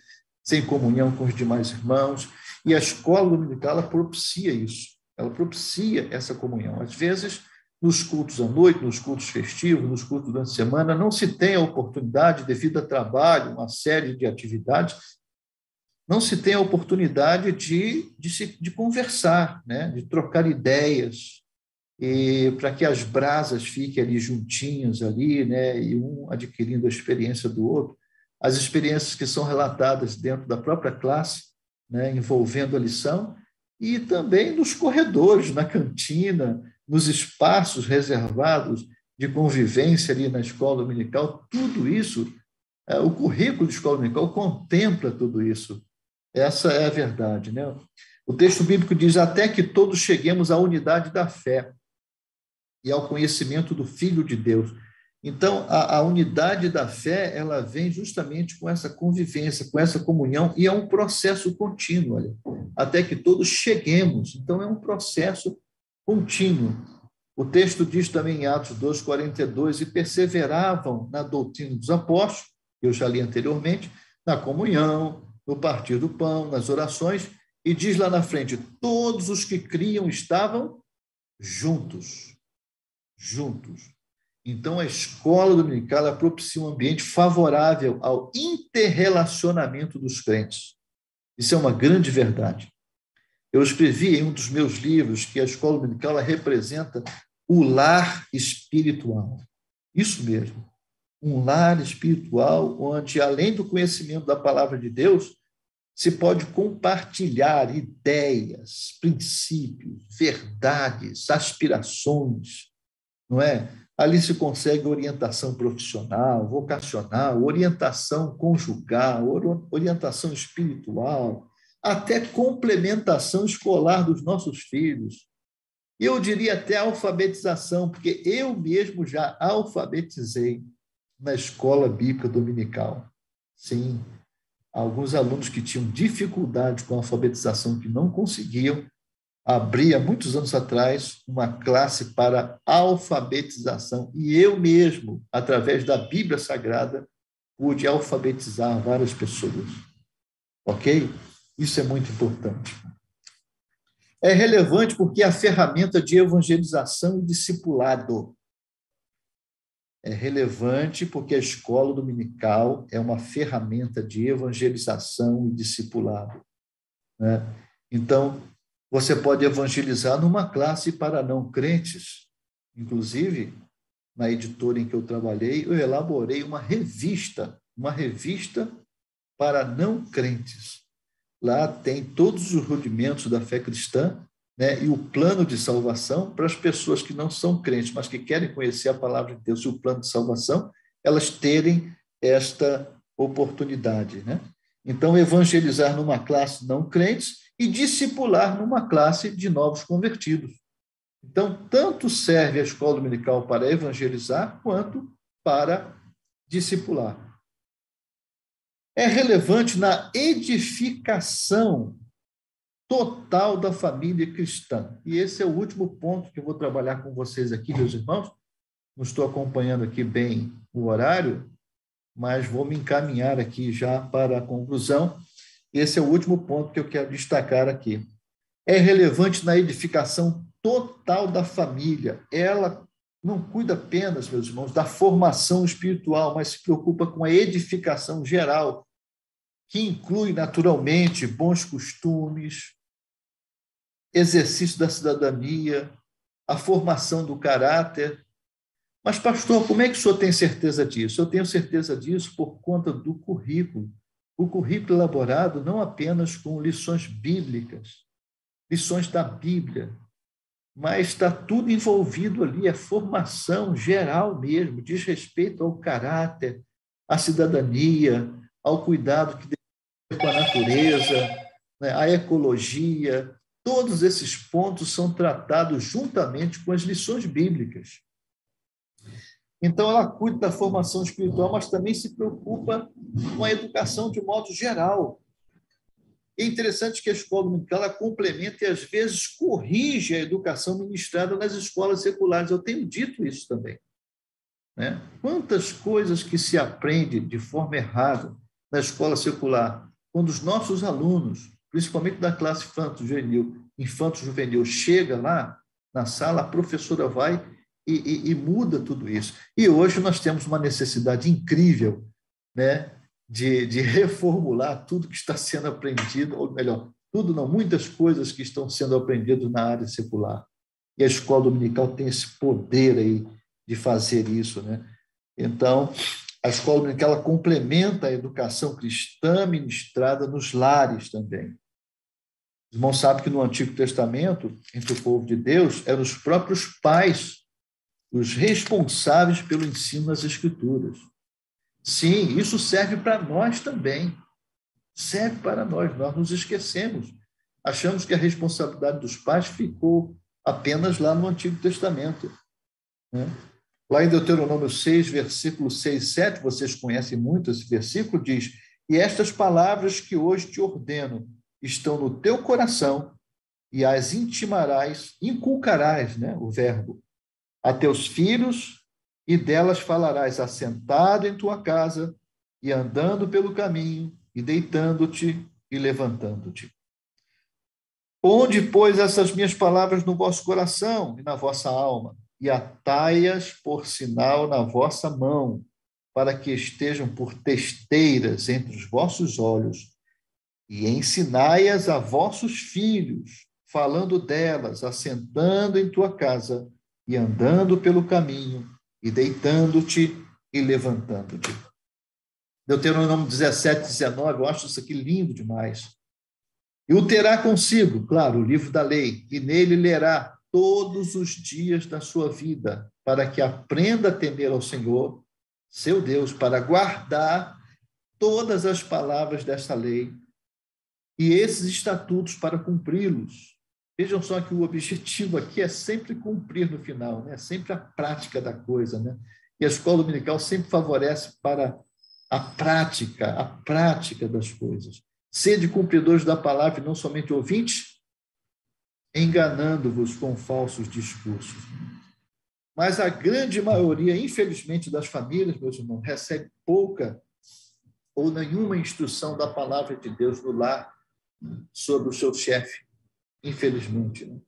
sem comunhão com os demais irmãos. E a escola dominical, ela propicia isso. Ela propicia essa comunhão. Às vezes, nos cultos à noite, nos cultos festivos, nos cultos durante a semana, não se tem a oportunidade, devido a trabalho, uma série de atividades, não se tem a oportunidade de conversar, né? De trocar ideias, e para que as brasas fiquem ali juntinhas, ali, né? E um adquirindo a experiência do outro. As experiências que são relatadas dentro da própria classe, né? Envolvendo a lição, e também nos corredores, na cantina, nos espaços reservados de convivência ali na escola dominical. Tudo isso, o currículo de escola dominical contempla tudo isso. Essa é a verdade, né? O texto bíblico diz: até que todos cheguemos à unidade da fé e ao conhecimento do Filho de Deus. Então, a unidade da fé, ela vem justamente com essa convivência, com essa comunhão, e é um processo contínuo, olha, até que todos cheguemos. Então, é um processo contínuo. O texto diz também em Atos 2:42, e perseveravam na doutrina dos apóstolos, que eu já li anteriormente, na comunhão, no partir do pão, nas orações, e diz lá na frente, todos os que criam estavam juntos. Juntos. Então, a escola dominical ela propicia um ambiente favorável ao interrelacionamento dos crentes. Isso é uma grande verdade. Eu escrevi em um dos meus livros que a escola dominical ela representa o lar espiritual. Isso mesmo. Um lar espiritual onde, além do conhecimento da palavra de Deus, se pode compartilhar ideias, princípios, verdades, aspirações, não é? Ali se consegue orientação profissional, vocacional, orientação conjugal, orientação espiritual, até complementação escolar dos nossos filhos. E eu diria até alfabetização, porque eu mesmo já alfabetizei na escola bíblica dominical. Sim, alguns alunos que tinham dificuldade com a alfabetização, que não conseguiam, abri há muitos anos atrás uma classe para alfabetização e eu mesmo, através da Bíblia Sagrada, pude alfabetizar várias pessoas. Ok? Isso é muito importante. É relevante porque é a ferramenta de evangelização e discipulado. É relevante porque a escola dominical é uma ferramenta de evangelização e discipulado, né? Então, você pode evangelizar numa classe para não crentes. Inclusive, na editora em que eu trabalhei, eu elaborei uma revista para não crentes. Lá tem todos os rudimentos da fé cristã, né, e o plano de salvação para as pessoas que não são crentes, mas que querem conhecer a palavra de Deus e o plano de salvação, elas terem esta oportunidade, né? Então, evangelizar numa classe não crentes e discipular numa classe de novos convertidos. Então, tanto serve a escola dominical para evangelizar, quanto para discipular. É relevante na edificação total da família cristã. E esse é o último ponto que eu vou trabalhar com vocês aqui, meus irmãos. Não estou acompanhando aqui bem o horário, mas vou me encaminhar aqui já para a conclusão. Esse é o último ponto que eu quero destacar aqui. É relevante na edificação total da família. Ela não cuida apenas, meus irmãos, da formação espiritual, mas se preocupa com a edificação geral, que inclui, naturalmente, bons costumes, exercício da cidadania, a formação do caráter. Mas, pastor, como é que o senhor tem certeza disso? Eu tenho certeza disso por conta do currículo. O currículo elaborado não apenas com lições bíblicas, lições da Bíblia, mas está tudo envolvido ali, a formação geral mesmo, diz respeito ao caráter, à cidadania, ao cuidado que deve ter com a natureza, né, à ecologia. Todos esses pontos são tratados juntamente com as lições bíblicas. Então, ela cuida da formação espiritual, mas também se preocupa com a educação de modo geral. É interessante que a escola dominical ela complementa e, às vezes, corrige a educação ministrada nas escolas seculares. Eu tenho dito isso também, né? Quantas coisas que se aprende de forma errada na escola secular, quando os nossos alunos, principalmente da classe infanto-juvenil, chega lá na sala, a professora vai e muda tudo isso. E hoje nós temos uma necessidade incrível, né, de reformular tudo que está sendo aprendido, ou melhor, tudo não, muitas coisas que estão sendo aprendidas na área secular. E a escola dominical tem esse poder aí de fazer isso, né? Então, a escola dominical ela complementa a educação cristã ministrada nos lares também. Os irmãos sabem que no Antigo Testamento, entre o povo de Deus, eram os próprios pais os responsáveis pelo ensino das Escrituras. Sim, isso serve para nós também. Serve para nós. Nós nos esquecemos. Achamos que a responsabilidade dos pais ficou apenas lá no Antigo Testamento, né? Lá em Deuteronômio 6, versículo 6 e 7, vocês conhecem muito esse versículo, diz: "E estas palavras que hoje te ordeno estão no teu coração, e as inculcarás, né, o verbo, a teus filhos, e delas falarás assentado em tua casa, e andando pelo caminho, e deitando-te e levantando-te. Ponde, pois, essas minhas palavras no vosso coração e na vossa alma, e atai-as por sinal na vossa mão, para que estejam por testeiras entre os vossos olhos, e ensinai-as a vossos filhos, falando delas, assentando em tua casa, e andando pelo caminho, e deitando-te e levantando-te." Deuteronômio 17, 19, eu acho isso aqui lindo demais. "E o terá consigo, claro, o livro da lei, e nele lerá todos os dias da sua vida, para que aprenda a temer ao Senhor, seu Deus, para guardar todas as palavras desta lei e esses estatutos para cumpri-los." Vejam só que o objetivo aqui é sempre cumprir no final, né? Sempre a prática da coisa, né? E a escola dominical sempre favorece para a prática das coisas. Sede cumpridores da palavra e não somente ouvintes, enganando-vos com falsos discursos. Mas a grande maioria, infelizmente, das famílias, meus irmãos, recebe pouca ou nenhuma instrução da palavra de Deus no lar sobre o seu chefe, infelizmente, né?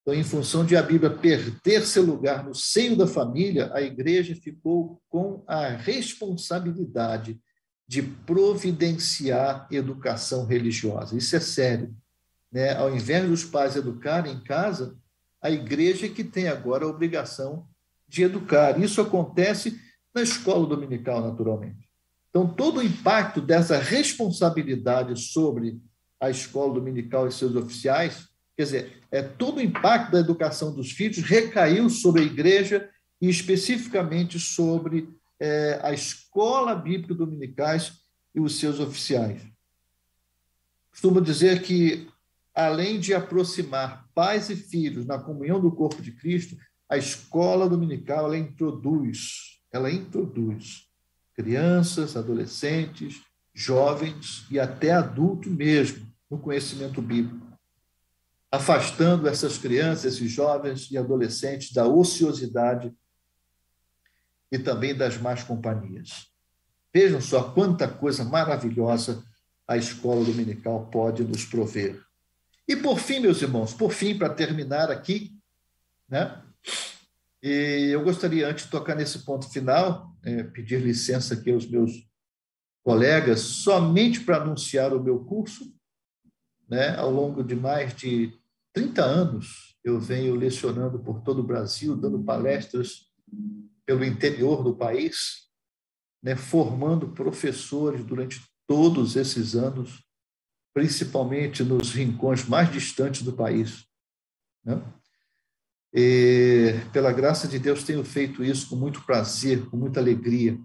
Então, em função de a Bíblia perder seu lugar no seio da família, a igreja ficou com a responsabilidade de providenciar educação religiosa. Isso é sério, né? Ao invés dos pais educarem em casa, a igreja é que tem agora a obrigação de educar. Isso acontece na escola dominical, naturalmente. Então, todo o impacto dessa responsabilidade sobre a escola dominical e seus oficiais, quer dizer, todo o impacto da educação dos filhos recaiu sobre a igreja e especificamente sobre a escola bíblica dominicais e os seus oficiais. Costumo dizer que, além de aproximar pais e filhos na comunhão do corpo de Cristo, a escola dominical ela introduz crianças, adolescentes, jovens e até adultos mesmo no conhecimento bíblico, afastando essas crianças, esses jovens e adolescentes da ociosidade e também das más companhias. Vejam só quanta coisa maravilhosa a escola dominical pode nos prover. E por fim, meus irmãos, para terminar aqui, né? E eu gostaria, antes de tocar nesse ponto final, pedir licença aqui aos meus colegas, somente para anunciar o meu curso, né? Ao longo de mais de 30 anos, eu venho lecionando por todo o Brasil, dando palestras pelo interior do país, né? Formando professores durante todos esses anos, principalmente nos rincões mais distantes do país, né? E, pela graça de Deus, tenho feito isso com muito prazer, com muita alegria.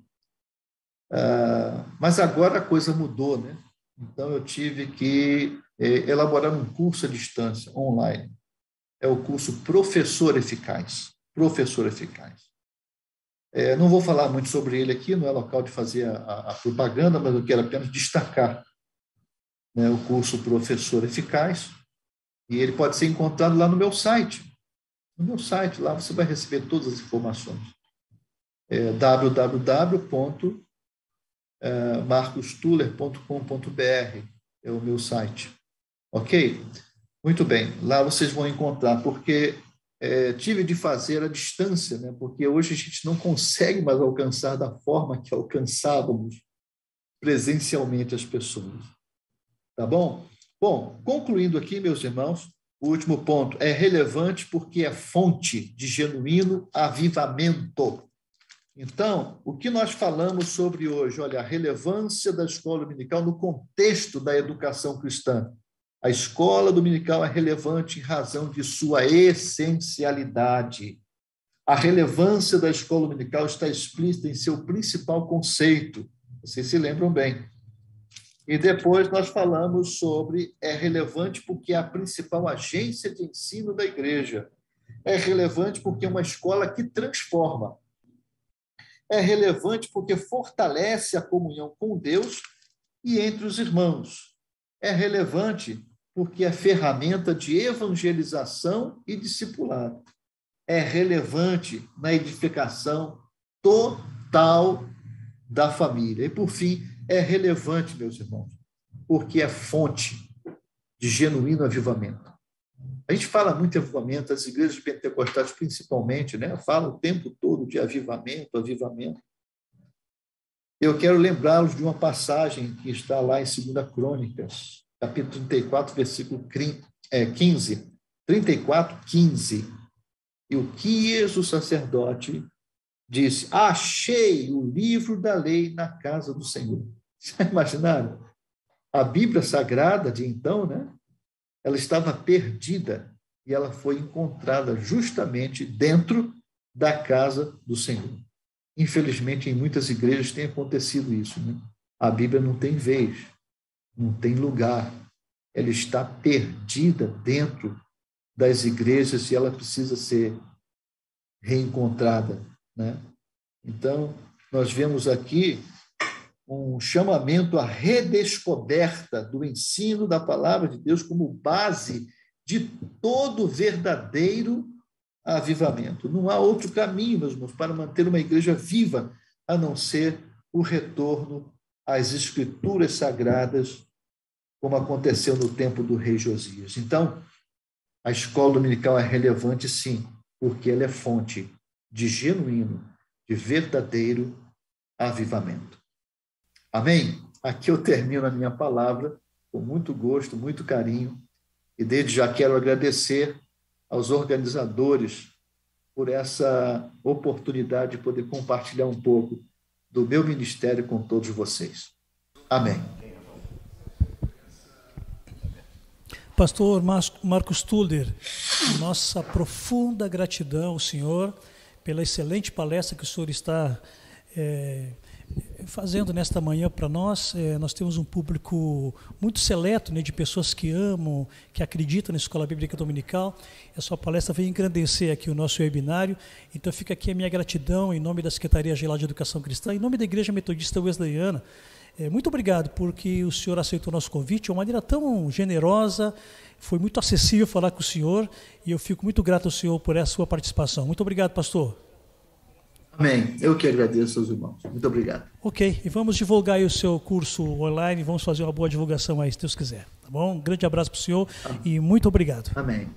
Mas agora a coisa mudou, né? Então, eu tive que elaborar um curso à distância, online. É o curso Professor Eficaz. Professor Eficaz. Não vou falar muito sobre ele aqui, não é local de fazer a propaganda, mas eu quero apenas destacar, né, o curso Professor Eficaz, e ele pode ser encontrado lá no meu site. No meu site, lá você vai receber todas as informações. www.marcostuller.com.br é o meu site. Ok? Muito bem. Lá vocês vão encontrar, porque tive de fazer à distância, né? Porque hoje a gente não consegue mais alcançar da forma que alcançávamos presencialmente as pessoas. Tá bom? Bom, concluindo aqui, meus irmãos, o último ponto é relevante porque é fonte de genuíno avivamento. Então, o que nós falamos sobre hoje? Olha, a relevância da escola dominical no contexto da educação cristã. A escola dominical é relevante em razão de sua essencialidade. A relevância da escola dominical está explícita em seu principal conceito. Vocês se lembram bem. E depois nós falamos sobre é relevante porque é a principal agência de ensino da igreja. É relevante porque é uma escola que transforma. é relevante porque fortalece a comunhão com Deus e entre os irmãos. É relevante porque é ferramenta de evangelização e discipulado. É relevante na edificação total da família. E, por fim, é relevante, meus irmãos, porque é fonte de genuíno avivamento. A gente fala muito em avivamento, as igrejas pentecostais principalmente, né? Falam o tempo todo de avivamento, avivamento. Eu quero lembrá-los de uma passagem que está lá em 2 Crônicas, capítulo 34, versículo 15. 34, 15. E o Quias, o sacerdote, disse: achei o livro da lei na casa do Senhor. Já imaginaram? A Bíblia Sagrada de então, né? Ela estava perdida e ela foi encontrada justamente dentro da casa do Senhor. Infelizmente, em muitas igrejas tem acontecido isso, né? A Bíblia não tem vez, não tem lugar. Ela está perdida dentro das igrejas e ela precisa ser reencontrada, né? Então, nós vemos aqui um chamamento à redescoberta do ensino da palavra de Deus como base de todo verdadeiro avivamento. Não há outro caminho, meus irmãos, para manter uma igreja viva, a não ser o retorno às escrituras sagradas, como aconteceu no tempo do rei Josias. Então, a escola dominical é relevante, sim, porque ela é fonte de genuíno, de verdadeiro avivamento. Amém? Aqui eu termino a minha palavra com muito gosto, muito carinho, e desde já quero agradecer aos organizadores por essa oportunidade de poder compartilhar um pouco do meu ministério com todos vocês. Amém. Pastor Marcos Tuller, nossa profunda gratidão ao senhor pela excelente palestra que o senhor está fazendo nesta manhã para nós. Nós temos um público muito seleto, né, de pessoas que amam, que acreditam na Escola Bíblica Dominical. A sua palestra veio engrandecer aqui o nosso webinário. Então fica aqui a minha gratidão em nome da Secretaria Geral de Educação Cristã, em nome da Igreja Metodista Wesleyana. Muito obrigado porque o senhor aceitou o nosso convite de uma maneira tão generosa, foi muito acessível falar com o senhor e eu fico muito grato ao senhor por essa sua participação. Muito obrigado, pastor. Amém. Eu que agradeço aos irmãos. Muito obrigado. Ok, e vamos divulgar aí o seu curso online, vamos fazer uma boa divulgação aí, se Deus quiser. Tá bom? Um grande abraço para o senhor. Amém. E muito obrigado. Amém.